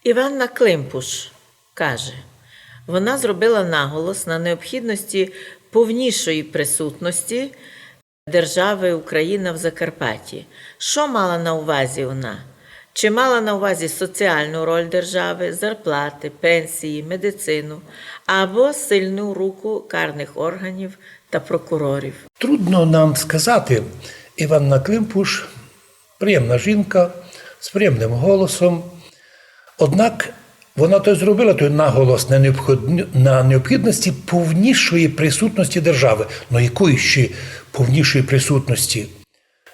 Іванна Климпуш каже, вона зробила наголос на необхідності повнішої присутності держави Україна в Закарпатті. Що мала на увазі вона? Чи мала на увазі соціальну роль держави, зарплати, пенсії, медицину або сильну руку карних органів та прокурорів? Трудно нам сказати. Іванна Климпуш – приємна жінка з приємним голосом. Однак вона то зробила той наголос на необхідності повнішої присутності держави. Ну якої ще повнішої присутності?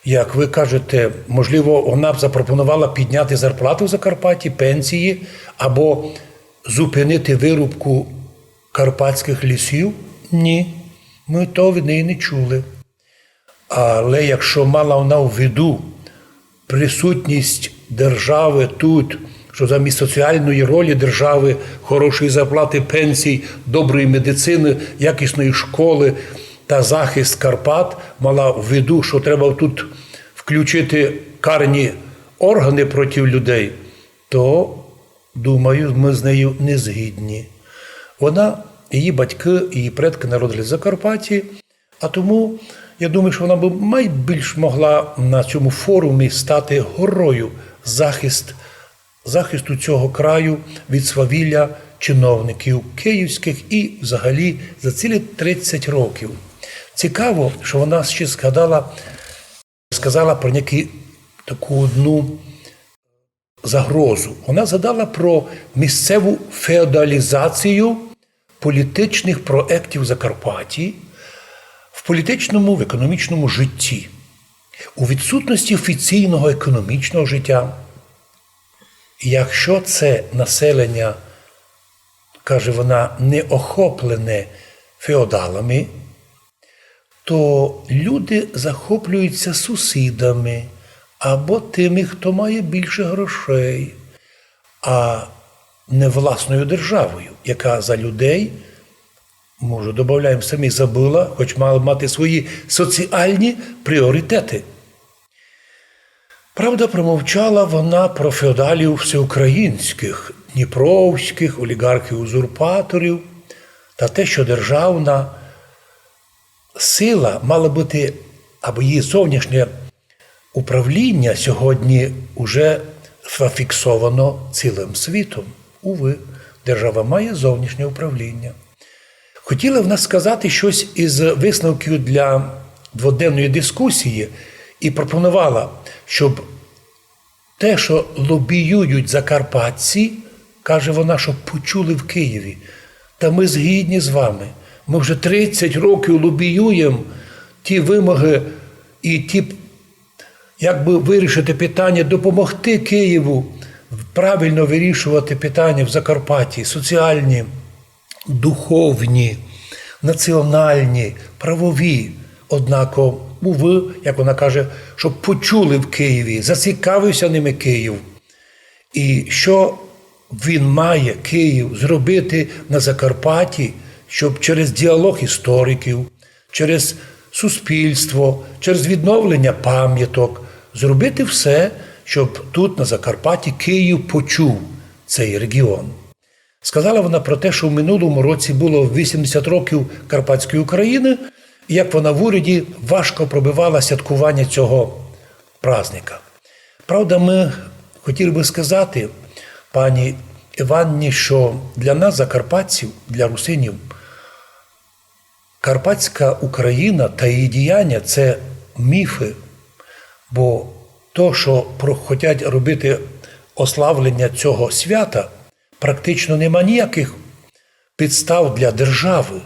Як ви кажете, можливо, вона б запропонувала підняти зарплату в Закарпатті, пенсії, або зупинити вирубку карпатських лісів? Ні, ми того від неї не чули. Але якщо мала вона в виду присутність держави тут, що замість соціальної ролі держави, хорошої зарплати, пенсій, доброї медицини, якісної школи та захист Карпат, мала в виду, що треба тут включити карні органи проти людей, то, думаю, ми з нею не згідні. Вона, її батьки, її предки народились в Закарпатті, а тому, я думаю, що вона б найбільш могла на цьому форумі стати горою захисту цього краю від свавілля чиновників київських і взагалі за цілі 30 років. Цікаво, що вона ще сказала про таку одну загрозу. Вона згадала про місцеву феодалізацію політичних проєктів в Закарпатті в політичному, в економічному житті. У відсутності офіційного економічного життя, якщо це населення, каже вона, не охоплене феодалами, то люди захоплюються сусідами або тими, хто має більше грошей, а не власною державою, яка за людей, може, додаємо, самі забула, хоч мала мати свої соціальні пріоритети. Правда, промовчала вона про феодалів всеукраїнських, дніпровських, олігархів-узурпаторів та те, що державна сила мала бути, або її зовнішнє управління сьогодні вже зафіксовано цілим світом. Уви, держава має зовнішнє управління. Хотіла вона сказати щось із висновків для дводенної дискусії і пропонувала, щоб те, що лобіюють закарпатці, каже вона, щоб почули в Києві. Та ми згідні з вами. Ми вже 30 років лобіюємо ті вимоги і ті, якби вирішити питання, допомогти Києву правильно вирішувати питання в Закарпатті, соціальні, духовні, національні, правові. Однако, уви, як вона каже, щоб почули в Києві, зацікавився ними Київ. І що він має, Київ, зробити на Закарпатті, щоб через діалог істориків, через суспільство, через відновлення пам'яток зробити все, щоб тут, на Закарпатті, Київ почув цей регіон. Сказала вона про те, що в минулому році було 80 років Карпатської України, і як вона в уряді важко пробивала святкування цього праздника. Правда, ми хотіли би сказати пані Іванні, що для нас, закарпатців, для русинів, Карпатська Україна та її діяння – це міфи, бо то, що хочуть робити ославлення цього свята, практично нема ніяких підстав для держави,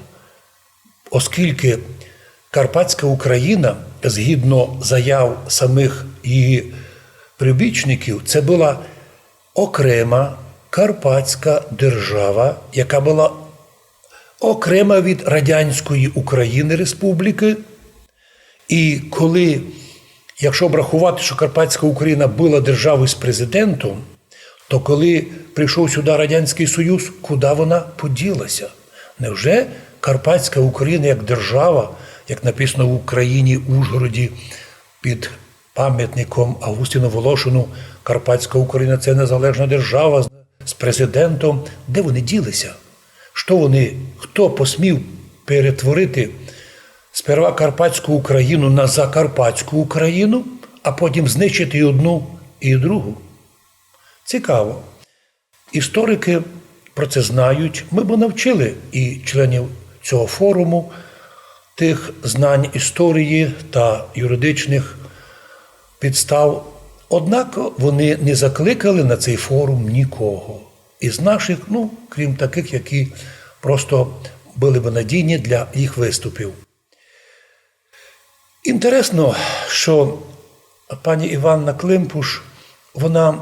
оскільки Карпатська Україна, згідно заяв самих її прибічників, це була окрема карпатська держава, яка була окрема від радянської України Республіки. І коли, якщо б рахувати, що Карпатська Україна була державою з президентом, то коли прийшов сюди Радянський Союз, куди вона поділася? Невже Карпатська Україна як держава, як написано в Україні, Ужгороді, під пам'ятником Августину Волошину, Карпатська Україна – це незалежна держава з президентом, де вони ділися? Хто посмів перетворити сперва Карпатську Україну на Закарпатську Україну, а потім знищити і одну, і другу? Цікаво. Історики про це знають. Ми б навчили і членів цього форуму тих знань історії та юридичних підстав. Однак вони не закликали на цей форум нікого із наших, крім таких, які просто були б надійні для їх виступів. Інтересно, що пані Іванна Климпуш, вона,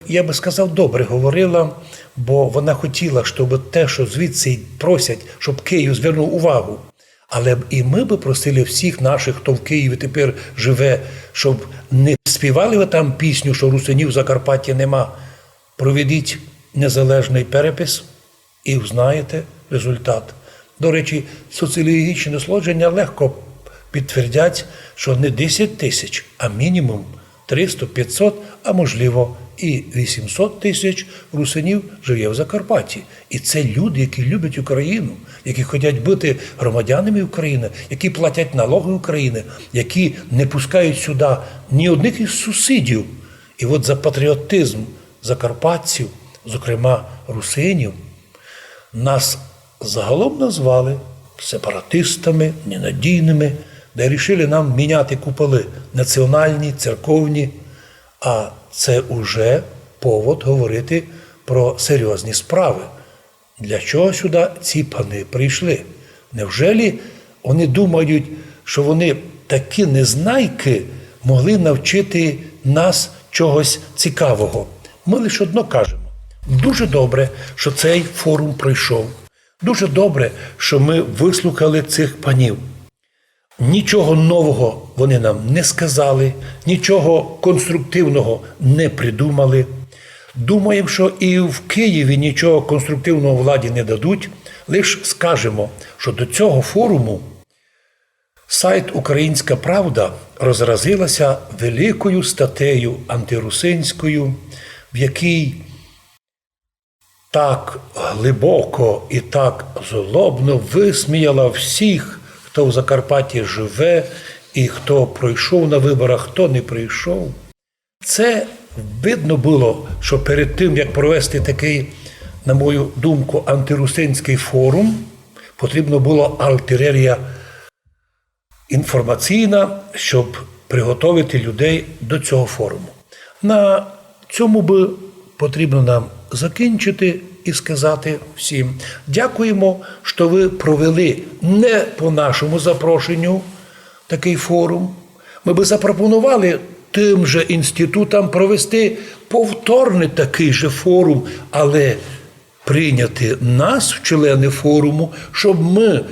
я би сказав, добре говорила, бо вона хотіла, щоб те, що звідси просять, щоб Київ звернув увагу. Але і ми би просили всіх наших, хто в Києві тепер живе, щоб не співали ви там пісню, що русинів в Закарпатті нема. Проведіть незалежний перепис і узнаєте результат. До речі, соціологічні дослідження легко підтвердять, що не 10 тисяч, а мінімум 300, 500, а можливо і 800 тисяч русинів живе в Закарпатті. І це люди, які люблять Україну, які хочуть бути громадянами України, які платять налоги України, які не пускають сюди ні одних із сусідів. І от за патріотизм закарпатців, зокрема русинів, нас загалом назвали сепаратистами, ненадійними, де рішили нам міняти куполи національні, церковні, а це уже повод говорити про серйозні справи. Для чого сюди ці пани прийшли? Невжелі вони думають, що вони такі незнайки могли навчити нас чогось цікавого? Ми лише одно кажемо. Дуже добре, що цей форум пройшов. Дуже добре, що ми вислухали цих панів. Нічого нового вони нам не сказали, нічого конструктивного не придумали. Думаємо, що і в Києві нічого конструктивного владі не дадуть. Лише скажемо, що до цього форуму сайт «Українська Правда» розразилася великою статтею антирусинською, в якій так глибоко і так злобно висміяла всіх, хто в Закарпатті живе і хто пройшов на виборах, хто не прийшов. Це видно було, що перед тим, як провести такий, на мою думку, антирусинський форум, потрібно було артилерія інформаційна, щоб приготувати людей до цього форуму. На цьому би потрібно нам закінчити і сказати всім: дякуємо, що ви провели не по нашому запрошенню такий форум. Ми би запропонували тим же інститутам провести повторний такий же форум, але прийняти нас в члени форуму, щоб ми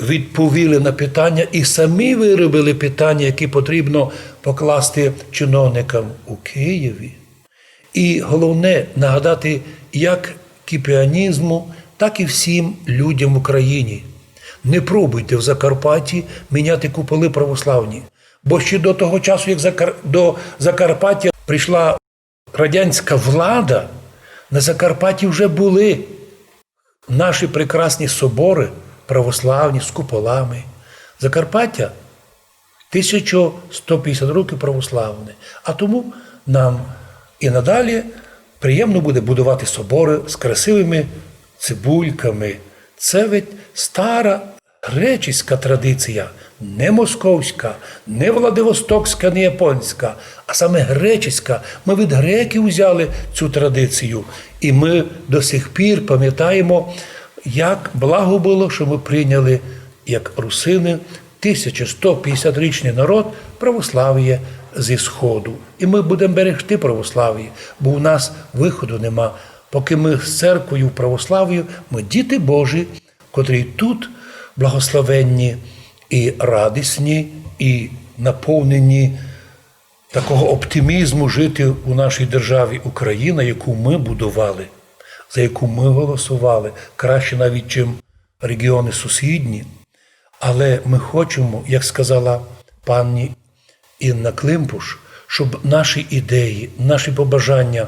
відповіли на питання і самі виробили питання, які потрібно покласти чиновникам у Києві. І головне – нагадати як кіпіанізму, так і всім людям в Україні. Не пробуйте в Закарпатті міняти куполи православні. Бо ще до того часу, як до Закарпаття прийшла радянська влада, на Закарпатті вже були наші прекрасні собори православні з куполами. Закарпаття 1150 років православне. А тому нам і надалі приємно буде будувати собори з красивими цибульками. Це ведь стара греческа традиція, не московська, не владивостокська, не японська, а саме греческа. Ми від греків взяли цю традицію. І ми до сих пір пам'ятаємо, як благо було, що ми прийняли, як русини, 1150-річний народ православ'я зі Сходу. І ми будемо берегти православ'я, бо у нас виходу нема. Поки ми з церквою православ'ю, ми діти Божі, котрі тут благословенні і радісні, і наповнені такого оптимізму жити у нашій державі Україна, яку ми будували, за яку ми голосували, краще навіть, чим регіони сусідні. Але ми хочемо, як сказала пані Інна Климпуш, щоб наші ідеї, наші побажання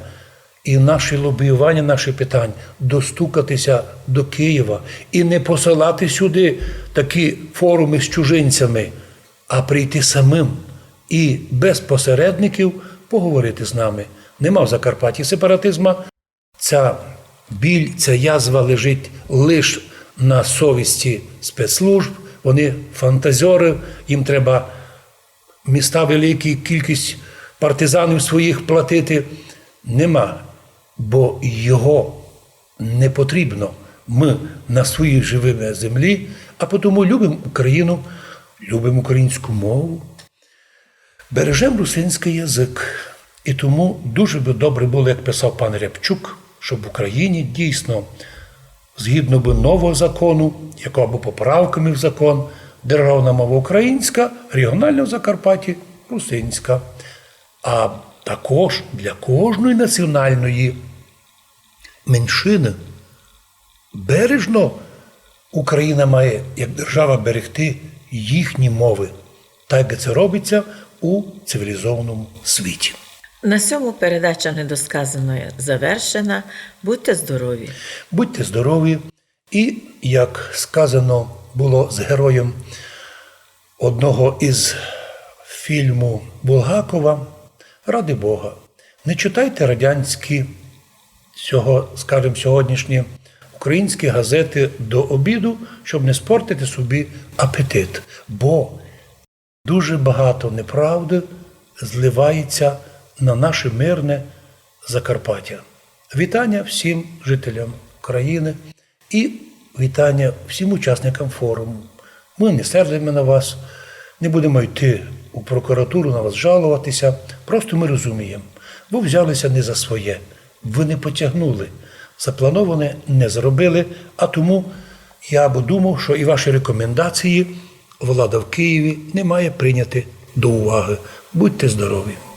І наші лобіювання, наші питань достукатися до Києва і не посилати сюди такі форуми з чужинцями, а прийти самим і без посередників поговорити з нами. Нема в Закарпатті сепаратизму. Ця біль, ця язва лежить лише на совісті спецслужб. Вони фантазьори, їм треба міста великі, кількість партизанів своїх платити. Нема, бо його не потрібно. Ми на своїй живій землі, а тому любимо Україну, любимо українську мову, бережемо русинський язик. І тому дуже би добре було, як писав пан Рябчук, щоб в Україні дійсно, згідно би нового закону, якого або поправками в закон, державна мова українська, регіональна в Закарпатті – русинська. А також для кожної національної меншини бережно Україна має, як держава, берегти їхні мови, так як це робиться у цивілізованому світі. На цьому передача недосказаної завершена. Будьте здорові! Будьте здорові! І, як сказано було з героєм одного із фільму Булгакова, ради Бога, не читайте радянські, сьогоднішні українські газети до обіду, щоб не спортити собі апетит. Бо дуже багато неправди зливається на наше мирне Закарпаття. Вітання всім жителям країни і вітання всім учасникам форуму. Ми не сердимо на вас, не будемо йти у прокуратуру на вас жалуватися, просто ми розуміємо. Ви взялися не за своє, ви не потягнули, заплановане не зробили, а тому я б думав, що і ваші рекомендації влада в Києві не має прийняти до уваги. Будьте здорові!